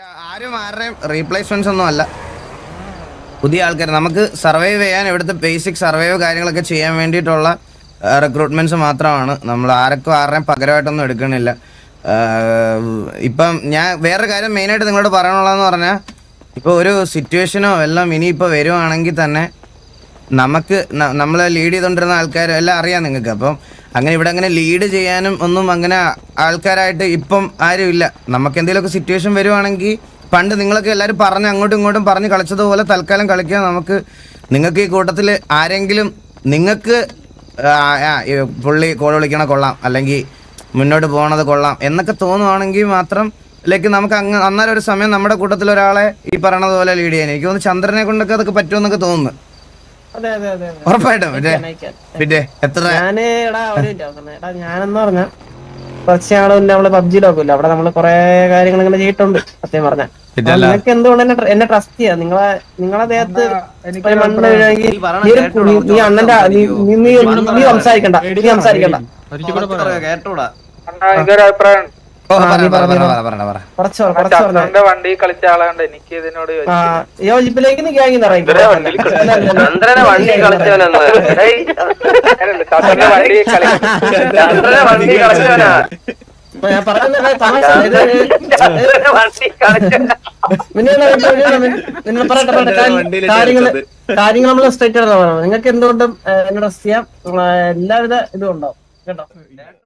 ആരും ആരുടെയും റീപ്ലേസ്മെന്റ്സ് ഒന്നും അല്ല. പുതിയ ആൾക്കാർ നമുക്ക് സർവൈവ് ചെയ്യാൻ ഇവിടുത്തെ ബേസിക് സർവൈവ് കാര്യങ്ങളൊക്കെ ചെയ്യാൻ വേണ്ടിയിട്ടുള്ള റിക്രൂട്ട്മെന്റ്സ് മാത്രമാണ്. നമ്മൾ ആരുടെയും പകരമായിട്ടൊന്നും എടുക്കണില്ല. ഇപ്പം ഞാൻ വേറൊരു കാര്യം മെയിനായിട്ട് നിങ്ങളോട് പറയാനുള്ളതെന്ന് പറഞ്ഞാൽ, ഇപ്പോൾ ഒരു സിറ്റുവേഷനോ എല്ലാം ഇനിയിപ്പോൾ വരുവാണെങ്കിൽ തന്നെ നമുക്ക് നമ്മളെ ലീഡ് ചെയ്തുകൊണ്ടിരുന്ന ആൾക്കാരും എല്ലാം അറിയാം നിങ്ങൾക്ക്. അപ്പം അങ്ങനെ ഇവിടെ അങ്ങനെ ലീഡ് ചെയ്യാനും ഒന്നും അങ്ങനെ ആൾക്കാരായിട്ട് ഇപ്പം ആരും ഇല്ല. നമുക്ക് എന്തെങ്കിലുമൊക്കെ സിറ്റുവേഷൻ വരുവാണെങ്കിൽ പണ്ട് നിങ്ങളൊക്കെ എല്ലാവരും പറഞ്ഞ് അങ്ങോട്ടും ഇങ്ങോട്ടും പറഞ്ഞ് കളിച്ചതുപോലെ തൽക്കാലം കളിക്കുക. നിങ്ങൾക്ക് ഈ കൂട്ടത്തിൽ ആരെങ്കിലും നിങ്ങൾക്ക് പുള്ളി കോൾ വിളിക്കണ കൊള്ളാം, അല്ലെങ്കിൽ മുന്നോട്ട് പോകണത് കൊള്ളാം എന്നൊക്കെ തോന്നുവാണെങ്കിൽ മാത്രം നമുക്ക് അന്നേരം ഒരു സമയം നമ്മുടെ കൂട്ടത്തിൽ ഒരാളെ ഈ പറയണത് പോലെ ലീഡ് ചെയ്യാൻ എനിക്ക് തോന്നുന്നു. ചന്ദ്രനെ കൊണ്ടൊക്കെ അതൊക്കെ പറ്റുമെന്നൊക്കെ തോന്നുന്നു. ഉറപ്പായിട്ടും. പിന്നെ എത്ര ഞാനെന്ന് പറഞ്ഞ കുറച്ച് നാള് നമ്മള് പബ്ജിയിലൊക്കെ ഇല്ല, അവിടെ നമ്മള് കൊറേ കാര്യങ്ങൾ ഇങ്ങനെ ചെയ്തിട്ടുണ്ട്. സത്യം പറഞ്ഞ നിനക്ക് എന്തുകൊണ്ട് എന്നെ ട്രസ്റ്റ് ചെയ്യാം. നിങ്ങളെ ദേഹത്ത് മണ്ണ് നീ അണ്ണന്റെ നീ സംസാരിക്കണ്ട. കേട്ടൂടാ. വണ്ടി കളിച്ച ആളാണ്ട് എനിക്ക് ഇതിനോട് യോജിപ്പിലേക്ക് നീ വണ്ടി കളിച്ചവനാ. കാര്യങ്ങൾ നമ്മൾ സ്ട്രൈറ്റ് ആണ്. നിങ്ങൾക്ക് എന്തുകൊണ്ടും എന്നെ ട്രസ്റ്റ് ചെയ്യാം. എല്ലാവിധ ഇതും ഉണ്ടാവും കേട്ടോ.